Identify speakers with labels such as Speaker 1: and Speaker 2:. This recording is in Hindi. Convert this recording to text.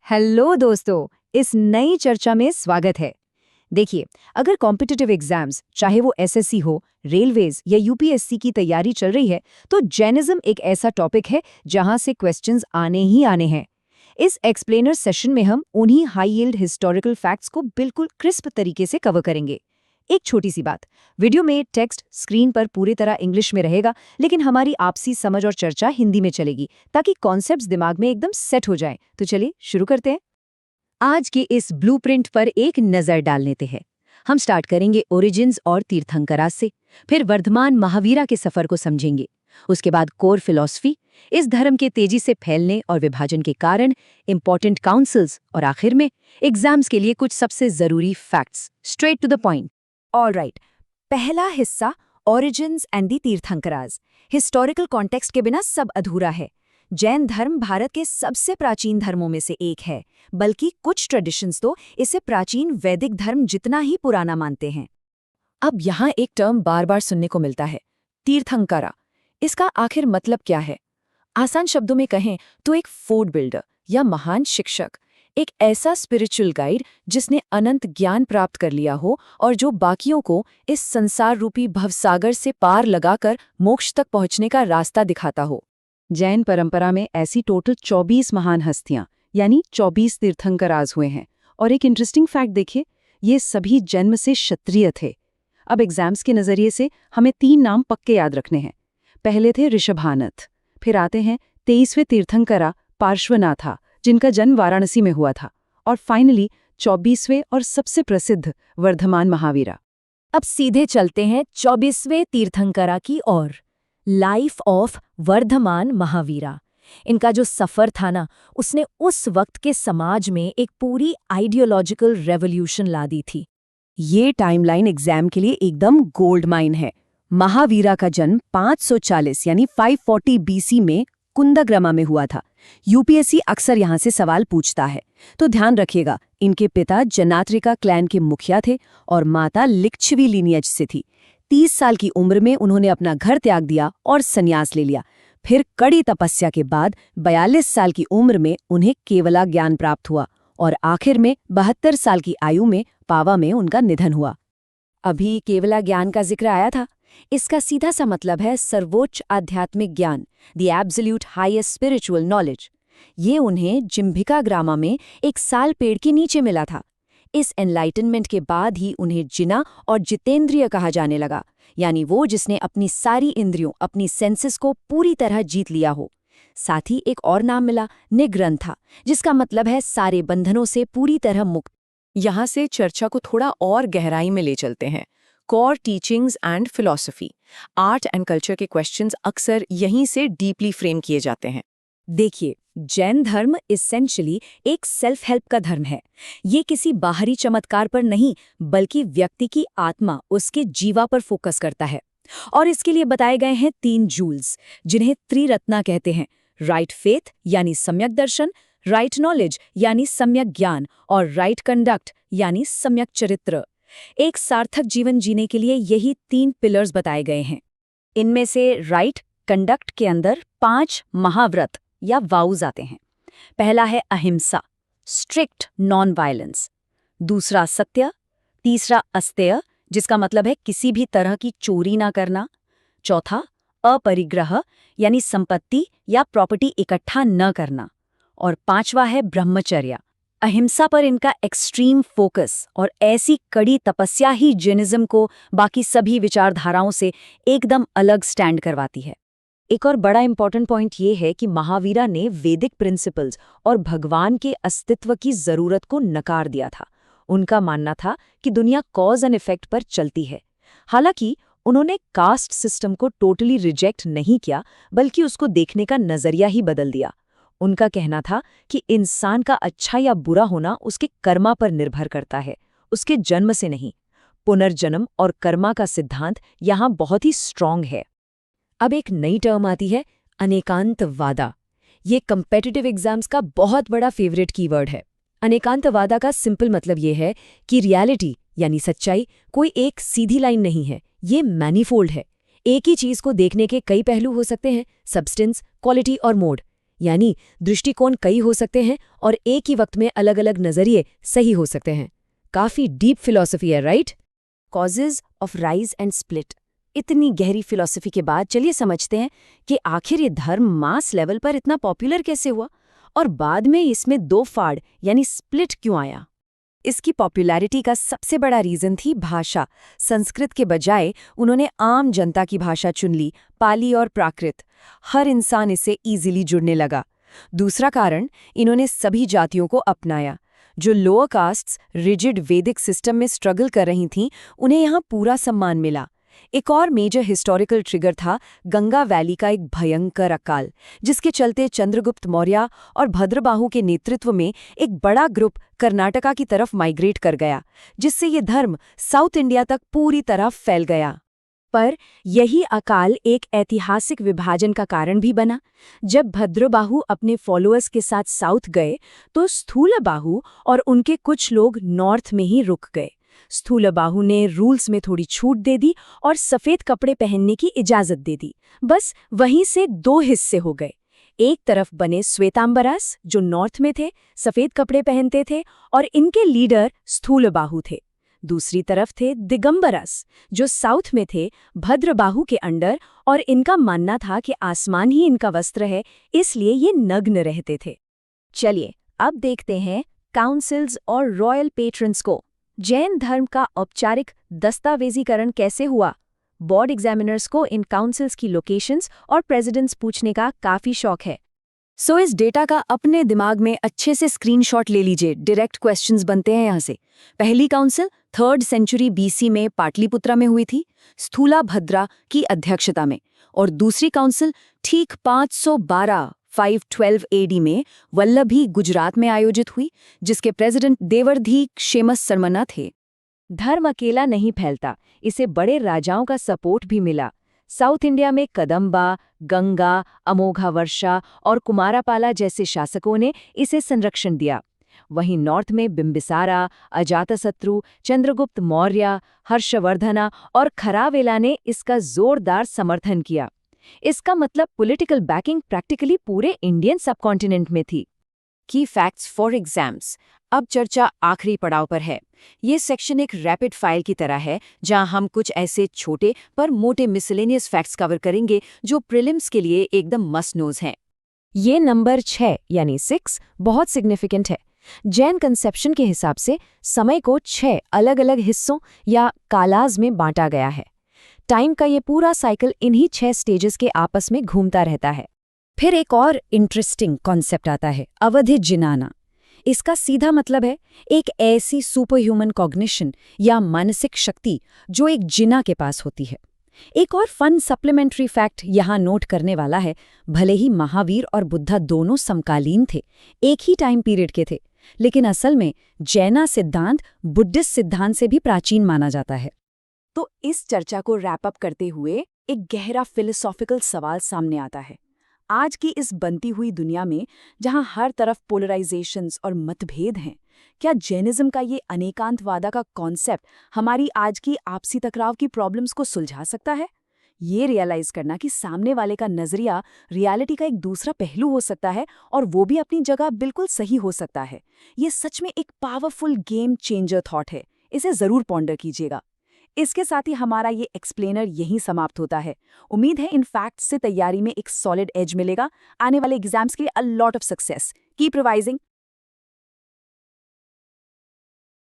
Speaker 1: हेलो दोस्तों, इस नई चर्चा में स्वागत है। देखिए, अगर कॉम्पिटिटिव एग्जाम्स चाहे वो एसएससी हो, रेलवेज या यूपीएससी की तैयारी चल रही है, तो जैनिज्म एक ऐसा टॉपिक है जहां से क्वेश्चंस आने ही आने हैं। इस एक्सप्लेनर सेशन में हम उन्हीं हाई यील्ड हिस्टोरिकल फैक्ट्स को बिल्कुल क्रिस्प तरीके से कवर करेंगे। एक छोटी सी बात, वीडियो में टेक्स्ट स्क्रीन पर पूरी तरह इंग्लिश में रहेगा, लेकिन हमारी आपसी समझ और चर्चा हिंदी में चलेगी ताकि कॉन्सेप्ट्स दिमाग में एकदम सेट हो जाएं। तो चलिए शुरू करते हैं। आज के इस ब्लूप्रिंट पर एक नजर डाल लेते हैं। हम स्टार्ट करेंगे ओरिजिन्स और तीर्थंकरा से, फिर वर्धमान महावीरा के सफर को समझेंगे। उसके बाद कोर फिलॉसफी, इस धर्म के तेजी से फैलने और विभाजन के कारण, इंपॉर्टेंट काउंसिल्स और आखिर में एग्जाम्स के लिए कुछ सबसे जरूरी facts, straight to the point. Alright, पहला हिस्सा origins and the Tirthankaras. Historical context के बिना सब अधूरा है। जैन धर्म भारत के सबसे प्राचीन धर्मों में से एक है, बल्कि कुछ ट्रेडिशंस तो इसे प्राचीन वैदिक धर्म जितना ही पुराना मानते हैं। अब यहाँ एक टर्म बार बार सुनने को मिलता है, तीर्थंकरा। इसका आखिर मतलब क्या है? आसान शब्दों में कहें तो एक फूड बिल्डर या महान शिक्षक, एक ऐसा स्पिरिचुअल गाइड जिसने अनंत ज्ञान प्राप्त कर लिया हो और जो बाकियों को इस संसार रूपी भवसागर से पार लगाकर मोक्ष तक पहुंचने का रास्ता दिखाता हो। जैन परंपरा में ऐसी टोटल 24 महान हस्तियां यानी 24 तीर्थंकराज हुए हैं। और एक इंटरेस्टिंग फैक्ट देखिए, ये सभी जन्म से क्षत्रिय थे। अब एग्जाम्स के नजरिए से हमें 3 नाम पक्के याद रखने हैं। पहले थे ऋषभानथ, फिर आते हैं 23वें तीर्थंकरा पार्श्वनाथा, जिनका जन्म वाराणसी में हुआ था, और फाइनली 24वें और सबसे प्रसिद्ध वर्धमान महावीरा। अब सीधे चलते हैं 24वें तीर्थंकरा की ओर, लाइफ ऑफ वर्धमान महावीरा। इनका जो सफर था ना, उसने उस वक्त के समाज में एक पूरी आइडियोलॉजिकल रेवोल्यूशन ला दी थी। ये टाइमलाइन एग्जाम के लिए एकदम गोल्ड माइन है। महावीरा का जन्म 540 यानी 540 बीसी में कुंदग्रमा में हुआ था। यूपीएससी अक्सर यहाँ से सवाल पूछता है, तो ध्यान रखिएगा, इनके पिता जनात्रिका क्लैन के मुखिया थे और माता लिच्छवी लीनियज से थी। 30 साल की उम्र में उन्होंने अपना घर त्याग दिया और संन्यास ले लिया। फिर कड़ी तपस्या के बाद 42 साल की उम्र में उन्हें केवला ज्ञान प्राप्त हुआ और आखिर में 72 साल की आयु में पावा में उनका निधन हुआ। अभी केवला ज्ञान का जिक्र आया था। इसका सीधा सा मतलब है सर्वोच्च आध्यात्मिक ज्ञान, the absolute highest spiritual knowledge. ये उन्हें जिम्भिका ग्रामा में एक साल पेड़ के नीचे मिला था। इस एनलाइटनमेंट के बाद ही उन्हें जिना और जितेंद्रिय कहा जाने लगा, यानी वो जिसने अपनी सारी इंद्रियों, अपनी सेंसेस को पूरी तरह जीत लिया हो। साथ ही एक और नाम मिला, निग्रंथा, जिसका मतलब है सारे बंधनों से पूरी तरह मुक्त। यहाँ से चर्चा को थोड़ा और गहराई में ले चलते हैं। Core teachings and philosophy, art and culture के क्वेश्चंस अक्सर यहीं से डीपली फ्रेम किए जाते हैं। देखिए, जैन धर्म एसेंशियली एक सेल्फ हेल्प का धर्म है। ये किसी बाहरी चमत्कार पर नहीं, बल्कि व्यक्ति की आत्मा, उसके जीवा पर फोकस करता है। और इसके लिए बताए गए हैं 3 जूल्स, जिन्हें त्रिरत्ना कहते हैं: राइट फेथ यानी सम्यक दर्शन, राइट नॉलेज यानी सम्यक ज्ञान, और राइट कंडक्ट यानी सम्यक चरित्र। एक सार्थक जीवन जीने के लिए यही 3 पिलर्स बताए गए हैं। इनमें से राइट कंडक्ट के अंदर 5 महाव्रत या वाउज आते हैं। पहला है अहिंसा, स्ट्रिक्ट नॉन वायलेंस। दूसरा सत्य, तीसरा अस्तेय, जिसका मतलब है किसी भी तरह की चोरी ना करना। चौथा अपरिग्रह, यानी संपत्ति या प्रॉपर्टी इकट्ठा न करना। और 5वां है ब्रह्मचर्य। अहिंसा पर इनका एक्सट्रीम फोकस और ऐसी कड़ी तपस्या ही जैनिज्म को बाकी सभी विचारधाराओं से एकदम अलग स्टैंड करवाती है। एक और बड़ा इंपॉर्टेंट पॉइंट ये है कि महावीरा ने वैदिक प्रिंसिपल्स और भगवान के अस्तित्व की जरूरत को नकार दिया था। उनका मानना था कि दुनिया कॉज एंड इफेक्ट पर चलती है। हालांकि उन्होंने कास्ट सिस्टम को टोटली रिजेक्ट नहीं किया, बल्कि उसको देखने का नजरिया ही बदल दिया। उनका कहना था कि इंसान का अच्छा या बुरा होना उसके कर्मा पर निर्भर करता है, उसके जन्म से नहीं। पुनर्जन्म और कर्मा का सिद्धांत यहाँ बहुत ही स्ट्रांग है। अब एक नई टर्म आती है, अनेकांतवादा। ये कम्पेटिटिव एग्जाम्स का बहुत बड़ा फेवरेट कीवर्ड है। अनेकांतवादा का सिंपल मतलब ये है कि रियलिटी यानी सच्चाई कोई एक सीधी लाइन नहीं है, ये मैनीफोल्ड है। एक ही चीज को देखने के कई पहलू हो सकते हैं, सब्सटेंस, क्वालिटी और मोड। यानी दृष्टिकोण कई हो सकते हैं और एक ही वक्त में अलग अलग नजरिए सही हो सकते हैं। काफी डीप फिलॉसफी है, right? Causes of rise and split. इतनी गहरी फिलॉसफी के बाद चलिए समझते हैं कि आखिर ये धर्म मास लेवल पर इतना पॉपुलर कैसे हुआ और बाद में इसमें दो फाड़ यानी स्प्लिट क्यों आया। इसकी पॉपुलैरिटी का सबसे बड़ा रीजन थी भाषा। संस्कृत के बजाय उन्होंने आम जनता की भाषा चुन ली, पाली और प्राकृत। हर इंसान इससे इजीली जुड़ने लगा। दूसरा कारण, इन्होंने सभी जातियों को अपनाया। जो लोअर कास्ट्स रिजिड वैदिक सिस्टम में स्ट्रगल कर रही थीं, उन्हें यहाँ पूरा सम्मान मिला। एक और मेजर हिस्टोरिकल ट्रिगर था गंगा वैली का एक भयंकर अकाल, जिसके चलते चंद्रगुप्त मौर्य और भद्रबाहु के नेतृत्व में एक बड़ा ग्रुप कर्नाटका की तरफ माइग्रेट कर गया, जिससे ये धर्म साउथ इंडिया तक पूरी तरह फैल गया। पर यही अकाल एक ऐतिहासिक विभाजन का कारण भी बना। जब भद्रबाहु अपने फॉलोअर्स के साथ साउथ गए तो स्थूलबाहु और उनके कुछ लोग नॉर्थ में ही रुक गए। स्थूलबाहु ने रूल्स में थोड़ी छूट दे दी और सफेद कपड़े पहनने की इजाजत दे दी। बस वहीं से दो हिस्से हो गए। एक तरफ बने श्वेतांबरास, जो नॉर्थ में थे, सफेद कपड़े पहनते थे और इनके लीडर स्थूलबाहु थे। दूसरी तरफ थे दिगंबरस, जो साउथ में थे, भद्रबाहु के अंडर, और इनका मानना था कि आसमान ही इनका वस्त्र है, इसलिए ये नग्न रहते थे। चलिए अब देखते हैं काउंसिल्स और रॉयल पेट्रन्स को। जैन धर्म का औपचारिक दस्तावेजीकरण कैसे हुआ? बोर्ड एग्जामिनर्स को इन काउंसिल्स की लोकेशंस और प्रेसिडेंट्स पूछने का काफी शौक है। सो इस डेटा का अपने दिमाग में अच्छे से स्क्रीनशॉट ले लीजिए। डायरेक्ट क्वेश्चंस बनते हैं यहाँ से। पहली काउंसिल 3rd सेंचुरी BC में पाटलिपुत्रा में हुई थी, स्थूलाभद्रा की अध्यक्षता में। और दूसरी काउंसिल ठीक 512 AD में वल्लभी, गुजरात में आयोजित हुई, जिसके प्रेसिडेंट देवर्धी क्षेमस सरमना थे। धर्म अकेला नहीं फैलता, इसे बड़े राजाओं का सपोर्ट भी मिला। साउथ इंडिया में कदंबा, गंगा, अमोघावर्षा और कुमारापाला जैसे शासकों ने इसे संरक्षण दिया। वहीं नॉर्थ में बिंबिसारा, अजातशत्रु, चंद्रगुप्त मौर्य, हर्षवर्धना और खरावेला ने इसका जोरदार समर्थन किया। इसका मतलब पॉलिटिकल बैकिंग प्रैक्टिकली पूरे इंडियन सबकॉन्टिनेंट में थी। की फैक्ट्स फॉर एग्जाम्स। अब चर्चा आखिरी पड़ाव पर है। ये सेक्शन एक रैपिड फायर की तरह है, जहां हम कुछ ऐसे छोटे पर मोटे मिसलेनियस फैक्ट्स कवर करेंगे जो प्रीलिम्स के लिए एकदम मस्ट नोज हैं। ये नंबर 6 यानी 6 बहुत सिग्निफिकेंट है। जैन कंसेप्शन के हिसाब से समय को 6 अलग अलग हिस्सों या कालाज में बांटा गया है। टाइम का ये पूरा साइकिल इन्हीं 6 स्टेजेस के आपस में घूमता रहता है। फिर एक और इंटरेस्टिंग कॉन्सेप्ट आता है, अवधि जिनाना। इसका सीधा मतलब है एक ऐसी सुपर ह्यूमन कॉग्निशन या मानसिक शक्ति जो एक जिना के पास होती है। एक और फन सप्लीमेंट्री फैक्ट यहाँ नोट करने वाला है, भले ही महावीर और बुद्धा दोनों समकालीन थे, एक ही टाइम पीरियड के थे, लेकिन असल में जैना सिद्धांत बुद्धिस्ट सिद्धांत से भी प्राचीन माना जाता है। तो इस चर्चा को रैप अप करते हुए एक गहरा फिलोसॉफिकल सवाल सामने आता है। आज की इस बनती हुई दुनिया में जहां हर तरफ पोलराइजेशंस और मतभेद हैं, क्या जैनिज्म का ये अनेकांतवादा का कॉन्सेप्ट हमारी आज की आपसी टकराव की प्रॉब्लम्स को सुलझा सकता है? ये रियलाइज करना कि सामने वाले का नजरिया रियलिटी का एक दूसरा पहलू हो सकता है और वो भी अपनी जगह बिल्कुल सही हो सकता है, ये सच में एक पावरफुल गेम चेंजर थॉट है। इसे जरूर पॉन्डर कीजिएगा। इसके साथ ही हमारा ये एक्सप्लेनर यहीं समाप्त होता है। उम्मीद है इन फैक्ट्स से तैयारी में एक सॉलिड एज मिलेगा। आने वाले एग्जाम्स के लिए a lot of success. Keep revising.